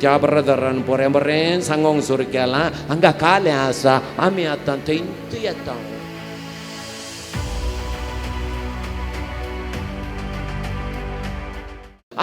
त्या ब्रदरान पोऱ्या बरें सांगोंक सुरू केलां हांगा कालें आसा आमी आतां थंयच येता.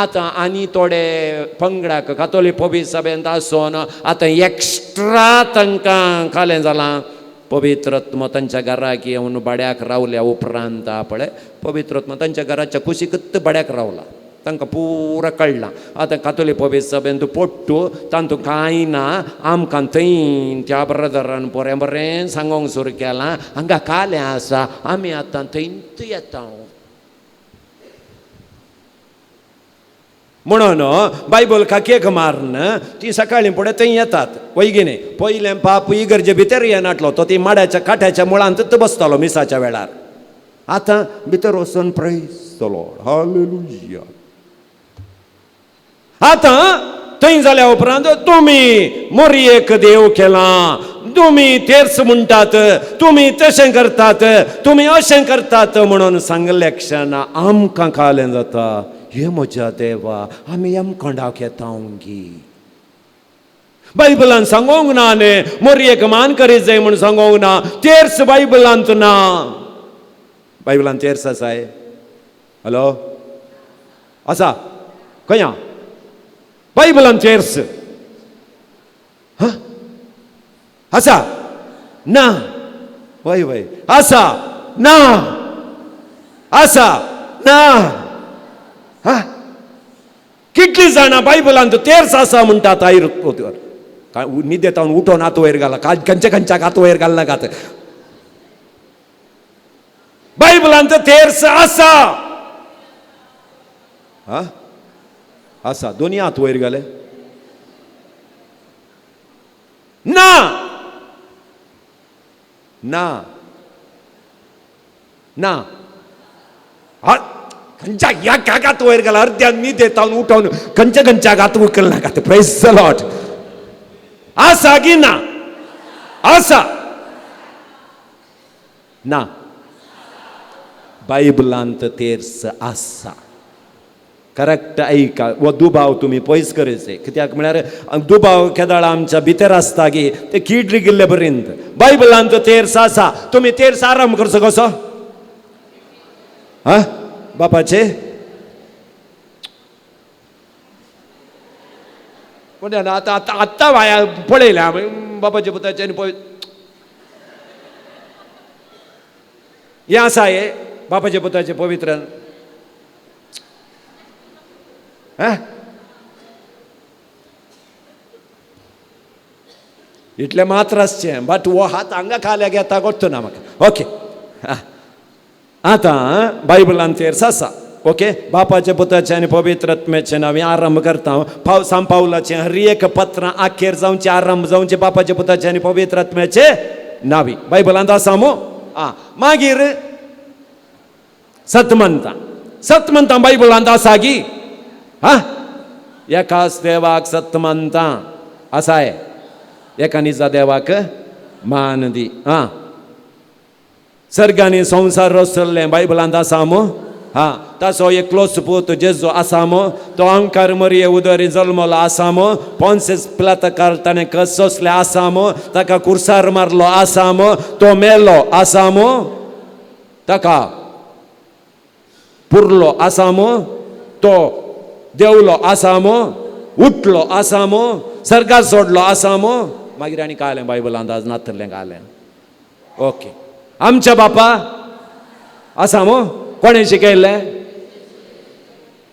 आतां आनी थोडे पंगडाक कातोलीक पवित्र सभेंत आसून आतां एक्स्ट्रा तांकां कालें जालां. पवित्रत्म तांच्या घराक येवन बड्याक रावल्या उपरांत पळय पवित्रत्म तांच्या घराच्या कुशीकच बड्याक रावला. तांकां पुरां कळलां आतां कातोलीक पवित्र सभेंत पोट्टू तातूंत कांय ना. आमकां थंय त्या ब्रदरान पोरें बरें सांगोंक सुरू केलां हांगा कालें आसा आमी आतां थंयच येता. म्हणून बायबल काकेक मारन ती सकाळीं फुडें थंय येतात. वैगिने पयलें पाप इगर्जे भितर येनाटलो तो ती माड्याच्या काट्याच्या मुळांतच बसतालो मिसाच्या वेळार. आतां भितर वचून प्रेज द लॉर्ड हालेलुया. आतां थंय जाल्या उपरांत तुमी मोरयेक देव केला, तुमी तेर्स म्हणटात, तुमी तशें करतात, तुमी अशें करतात म्हणून सांगले क्षणा आमकां कालें जाता हे म्हज्या देवा आमी कोंडाक येता ओंगी. बायबलान सांगोंक ना न्ही मोरयेक मान करीत जाय म्हूण सांगोंक ना. तेर्स बायबलांत ना. बायबलान तेर्स आसाय? हॅलो आसा खंय? बायबलान तेर्स आसा ना? वय वय आसा ना? आसा ना? कितली जाणां बायबलांत तेर्स आसा म्हणटात. आयर न्हिदेतावन उठोन आत वयर घाला खंयच्या खंयच्याक आत वयर घाल नाकात. बायबलांत तेर्स आसा. आसा दोनी हात वयर घाले ना? ना ना खंयच्या ह्या काकात वयर घाला अर्ध्यान न्हिदेतावन उठोन खंयच्या खंयच्याक आत उकल नाकात. Praise the Lord. आसा की ना? आसा ना? बायबलांत तेर्स आसा. करेक्ट ऐका. वो दुबाव तुमी पयस करचे कित्याक म्हळ्यार दुबाव केदाळ आमच्या भितर आसता की ते किडली गेल्ले पर्यंत. बायबलांत तेर्स आसा. तुमी तेर्स आराम करचो कसो? बापाचे म्हणजे आतां आतां आत्तां भाया पळयल्या बापाचे पुताचे आनी पळय हें आसा हे बापाचे पुताचे पवित्र इतलें मात्र आसचें. बट वो हात हांगा खाल्याक येता गोठतो ना म्हाका. ओके आतां बायबलान तेर्स आसा. ओके बापाचे पुताचे आनी पवित्रत्म्याचे नांवी आरंभ करता. सांत पावलाचें हर एक पत्रां आखेर जावचें आरंभ जावचें बापाचे पुताचे आनी पवित्रत्म्याचे नांवी बायबलांत आसा मो. मागीर सत म्हणटा बायबलांत आसा की? एकाच देवाक सत म्हणटा आसाय. एका निजा देवाक मान दी. सर्गांनी संवसार रचल्लें बायबलांत आसा मो. ताचो एकलोच पूत जेजू आसा मो. तो अंकार मरये उदरी जल्मलो आसा मो. पोन्सेस पिलाताकार ताणें कस सोंसलें आसा मो. ताका कुर्सार मारलो आसा मो. तो मेलो आसा मो. ताका पुरलो आसा मो. तो देवलो आसा मो. उठलो आसा मो. सर्गार सोडलो आसा मो. मागीर आनी कालें बायबलांत आज नातरलें कालें. ओके आमच्या बापा आसा मो. कोणें शिकयलें?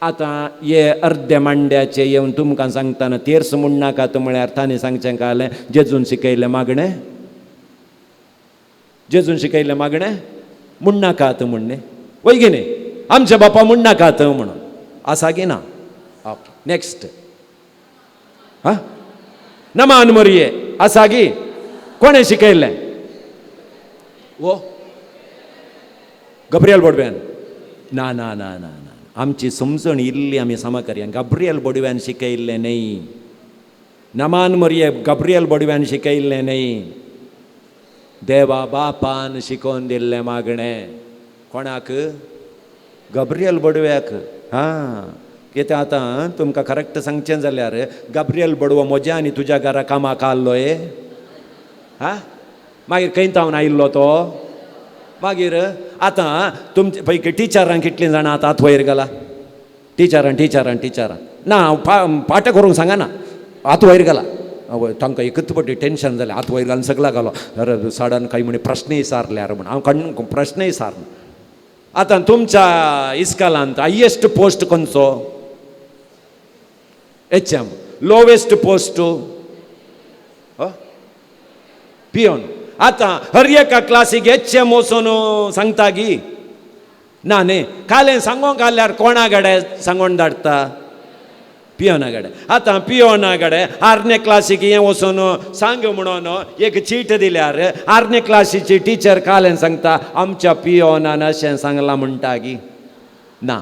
आतां हे अर्दे मांड्याचे येवन तुमकां सांगतना तेर्स म्हूण नाकात म्हळ्यार ताणें सांगचें कालें जेजून शिकयलें मागणें. जेजून शिकयलें मागणें म्हूण नाकात म्हणणे. वैगिने आमच्या बापा म्हूण नाकात म्हणून आसा की ना? ओके नेक्स्ट नमान मरये आसा की? कोणें शिकयलें? वो गब्रियल बोडव्यान? ना ना ना ना ना आमची समजण इल्ली आमी समकरया. गब्रियल बोडव्यान शिकयल्लें न्ही. नमान मरये गब्रियल बोडव्यान शिकयल्लें न्ही. देवा बापान शिकोवन दिल्लें मागणें. कोणाक? गब्रियल बोडव्याक. कित्याक आतां तुमकां करेक्ट सांगचें जाल्यार गब्रियल बडवो म्हज्या आनी तुज्या घरा कामाक आल्लोय. हा मागीर खंय तावन आयिल्लो तो. मागीर आतां तुमचे पैकी टिचरांक कितलीं जाणां आतां आत वयर गेला. टिचरां ना पाठ करूंक सांगना, आत वयर गेला. तांकां एकच पटी टेन्शन जालें, आत वयर घालून सगळा घालो सडन काही म्हणे प्रश्न विचारल्यार म्हण. हांव प्रश्न विचारना. आतां तुमच्या इस्कालांत हायेस्ट पोस्ट खंयचो? HM. Lowest post peon. आतां हर एका क्लासीक HM वचून सांगता गी ना न्ही. कालें सांगोंक घाल्यार कोणा गडे सांगोन धाडटा? पियोना गडे. आतां पियोना गडे आर्ने क्लासीक हें वचून सांग म्हणून एक चीट दिल्यार आर्ने क्लासीची टिचर कालें सांगता आमच्या पियोनान अशें सांगलां म्हणटा गी ना.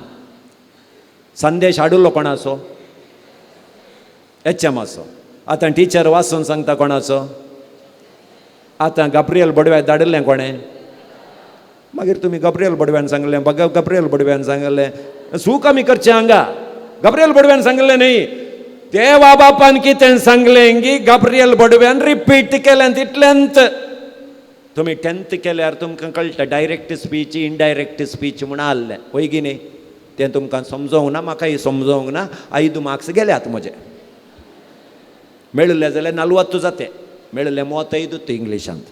संदेश हाडुल्लो कोणाचो? HMाचो. आतां टिचर वाचून सांगता कोणाचो? आतां गब्रियल बडव्याक धाडिल्लें कोणें? मागीर तुमी गब्रियल बडव्यान सांगलें, गब्रियल बडव्यान सांगलें. सू कमी करचें हांगा. गब्रियल बडव्यान सांगलें न्ही, देवा बापान कितें सांगलें गी गब्रियल बडव्यान रिपीट केलें तितल्यांत. तुमी 10th केल्यार तुमकां कळटा डायरेक्ट स्पीच इनडायरेक्ट स्पीच म्हूण आसलें वय गी न्ही. तें तुमकां समजोंक ना, म्हाकाय समजोंक ना. 5 मार्क्स गेल्यात म्हजे. मेळिल्ले जाल्यार 40 जाते, मेळिल्ले 35 इंग्लिशांत.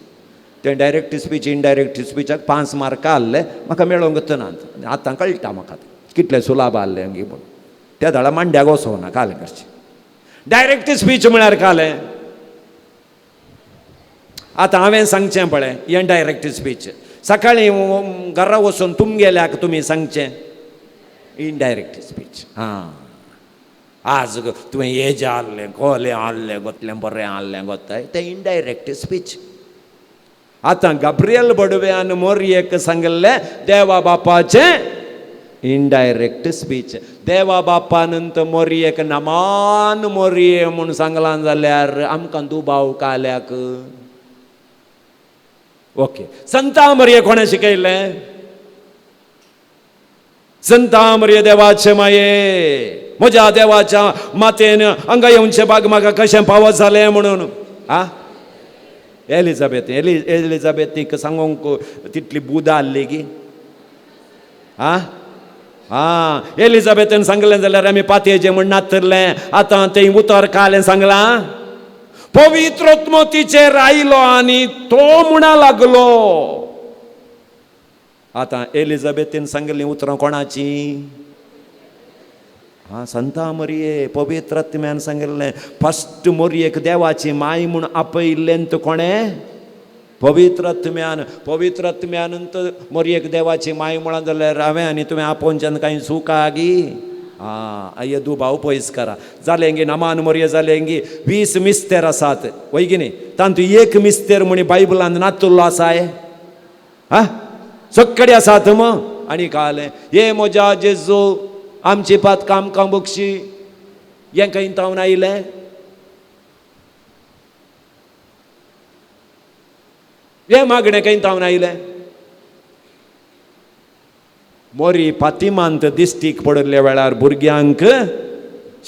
तें डायरेक्ट स्पीच इनडायरेक्ट स्पीचाक 5 मार्कां आसले, म्हाका मेळोंकच ना. आतां कळटा म्हाका कितलें सुलाभ आसलें गी म्हूण. त्या धाडा मांड्याक वचोना कालें करचें. डायरेक्ट स्पीच म्हळ्यार कालें. आतां हांवें सांगचें पळय हें डायरेक्ट स्पीच. सकाळीं घरा वचून तुमगेल्याक तुमी सांगचें इनडायरेक्ट स्पीच. आज तुवें हेजें आहलें कोलें आहलें गोतलें बरें आहलें गोताय तें इनडायरेक्ट स्पीच. आतां गब्रियल बडव्यान मोरयेक सांगलें देवा बापाचें इनडायरेक्ट स्पीच. देवा बापानंत मोरयेक नमान मोरये म्हूण सांगलां जाल्यार आमकां दुबाव काल्याक. ओके. संता मोरये कोणें शिकयलें? संता मोरये देवाचे माये म्हज्या देवाच्या मातेन हांगा येवचे बाग म्हाका कशें फावत जालें म्हणून. एलिझाबेथीक सांगोंक तितली बुदा आसली गी. एलिझाबेथन सांगलें जाल्यार आमी पातयेचें म्हण नातरलें. आतां तें उतर कालें सांगलां पवित्र तिचेर आयलो आनी तो म्हणा लागलो. आतां एलिझाबेथीन सांगलीं उतरां कोणाची? संता मोरये पवित्रात्म्यान सांगिल्लें. फस्ट मोरयेक देवाची माय म्हूण आपयिल्लें तो कोणें? पवित्रात्म्यान. पवित्रात्म्यानंत मोरयेक देवाची माय म्हणा जाल्यार हांवें आनी तुवें आपोवच्यान कांय चुका गी. ये दुबाव पयस करा. जालें गी नमान मोरये जालें गी. 20 मिस्तेर आसात वय गी न्ही. तातूंत एक मिस्तेर म्हणी बायबलांत नातुल्लो आसाय. सगळे आसात मग. आनी कालें हे म्हज्या जेजू आमची पात कामकां बक्षी हें खंय तावन आयलें? हें मागणें खंय तावन आयलें? मोरी पातिमांत दिश्टीक पडले वेळार भुरग्यांक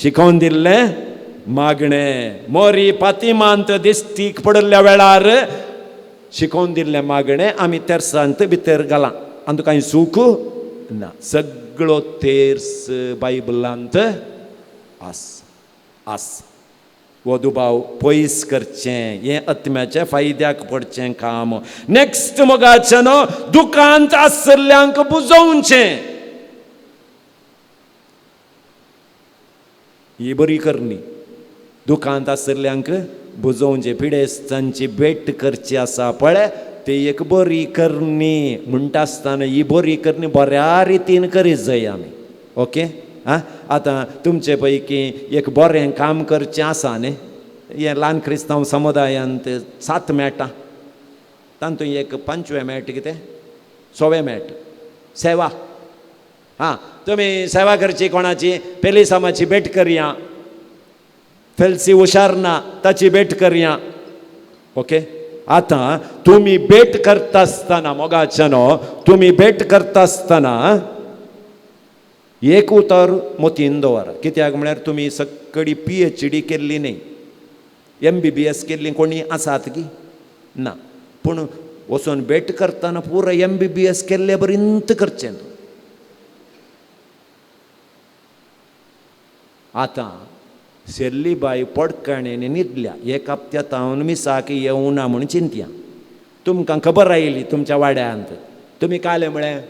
शिकोवन दिल्लें मागणें. मोरी पातिमांत दिश्टीक पडल्या वेळार शिकोवन दिल्लें मागणें आमी तेर्सांत भितर घालां. आनी कांय चूक ना. सगळो तेर्स बायबलांत आस. वो दुबाव पयस करचें हें आत्म्याच्या फायद्याक पडचें काम. नेक्स्ट मोगाच्यान दुकांत आसल्ल्यांक बुजोवचें. ही बरी करणी. दुकांत आसल्ल्यांक बुजोवचें. पिडेस्तांची भेट करची आसा पळय ती एक बरी करणी. म्हणटा आसतना ही बरी करणी बऱ्या रितीन करीत जाय आमी. ओके. आतां तुमचे पैकी एक बरें काम करचें आसा न्ही. हें ल्हान क्रिस्तांव समुदायांत 7 मेळटा. तातूंत एक 5वें मेळटा कितें 6वें मेळटा सेवा. तुमी सेवा करची कोणाची? पेली सामाची भेट करया. फेल्सी हुशार ना ताची भेट करया. ओके. आतां तुमी भेट करता आसतना मोगाच्यानो तुमी भेट करता आसतना एक उतर मोतीन दवरा. कित्याक म्हळ्यार तुमी सक्कडी PhD केल्ली न्ही, MBBS केल्ली कोणी आसात की ना, पूण वचून भेट करतना पुरो MBBS केल्ले बरींत करचें. आतां सेल्ली बाई पडकणेन न्हिदल्या, एक हप्त्यात हांव मिसाक येवना म्हूण चिंतया. तुमकां खबर आयली तुमच्या वाड्यांत, तुमी काले म्हळें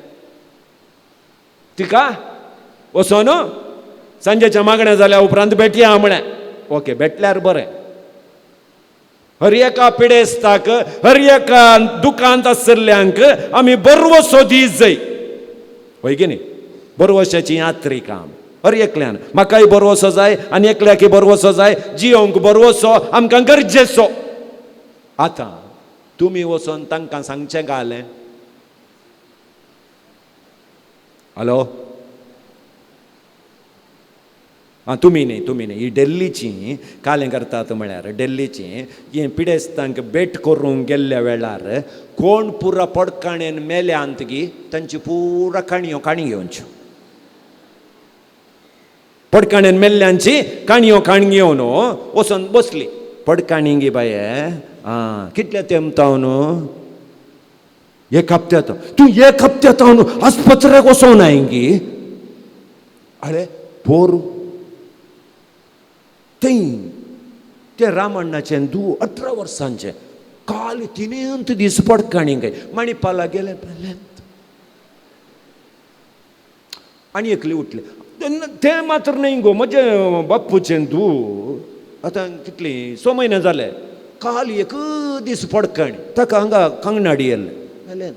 तिका वचोन सांजेच्या मागण्या जाल्या उपरांत भेटया म्हळें. ओके, भेटल्यार बरें. हर एका पिडेस्ताक, हर एका दुकांत आसल्ल्यांक आमी बरवो सोदीत जाय, होय की न्ही? बरवशाची यात्रिका हर एकल्यान. म्हाकाय बरवसो जाय आनी एकल्याकी बरवसो जाय, जियोंक बरवसो आमकां गरजेचो. आतां तुमी वचोन तांकां सांगचें गालें, हॅलो आं तुमी न्ही, ही डेल्लीची कालें करतात म्हळ्यार डेल्लीची ही पिडेस्तांक भेट करूंक गेल्ल्या वेळार कोण पुरा पडकाणेन मेल्यांत गी तांची पुरा काणी घेवच्यो. पडकाणेन मेल्ल्यांची काणयो घेवन वचून बसली. पडकाणी गी बाये, आं कितले तेंमताव न्हू, एक हप्त्यात. तूं एक हप्त्यात न्हू आस्पत्र्याक वचोनाय गी. अरे पोर ते रामण्णाचें 18 वर्सांचें काल 3 दीस पडकाणीक मणिपाला गेले आनी एकली उठले. ते मात्र न्ही गो, म्हजे बापूचें आतां कितली 6 म्हयने जाले, काल 1 दीस पडकाणी, ताका हांगा कंगनाडी येयल्ले.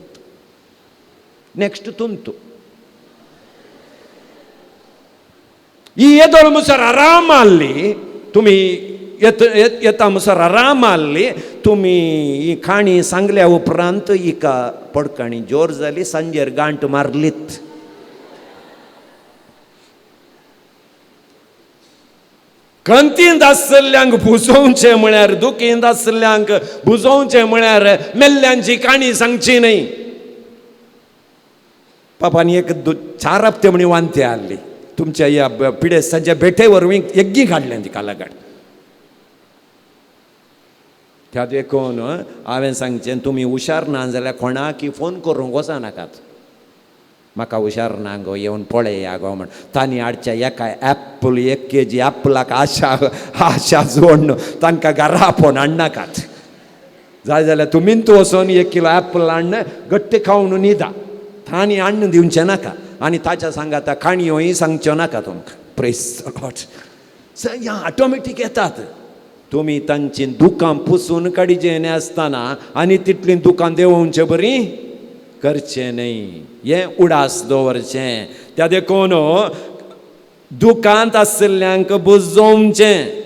नेक्स्ट तुमतू ही येदोळ मुसर आराम आल्ली, तुमी येता मुसर आराम आल्ली. तुमी ही खाणी सांगल्या उपरांत हिका पडकाणी जोर जाली, सांजेर गांठ मारलीत. कंतींत आसल्ल्यांक बुजोवचें म्हळ्यार, दुखींत आसल्ल्यांक बुजोवचें म्हळ्यार मेल्ल्यांची काणी सांगची न्ही. पापानी 4 हप्ते म्हणी वांते हाडली तुमच्या ह्या पिडेस्तांच्या भेटे वरवीं यज्ञी काडलें तिका लागड. त्या देखून हांवें सांगचें, तुमी हुशार ना जाल्यार कोणाकी फोन करूंक वचनाकात. म्हाका हुशार ना गो, येवन पळया गो म्हण. तांणी हाडच्या एका एप्पल 1 kg एप्पलाक आशा जोडन तांकां घरा फोन हाडनाकात. जाय जाल्यार तुमींत वचोन 1 किलो एप्पल हाडन गट्टे खावन न्हिदा. तांणी हाडून दिवचें नाका आनी ताच्या सांगाता काणयोय सांगच्यो नाका तुमकां. Praise the Lord. ह्या ऑटोमॅटीक येतात. तुमी तांची दुकां पुसून काडचें आसतना आनी तितलीं दुकां देंवोवचें बरी करचें न्ही, हें उडास दवरचें. त्या देखून दुकांत आसल्ल्यांक बुजोवचें.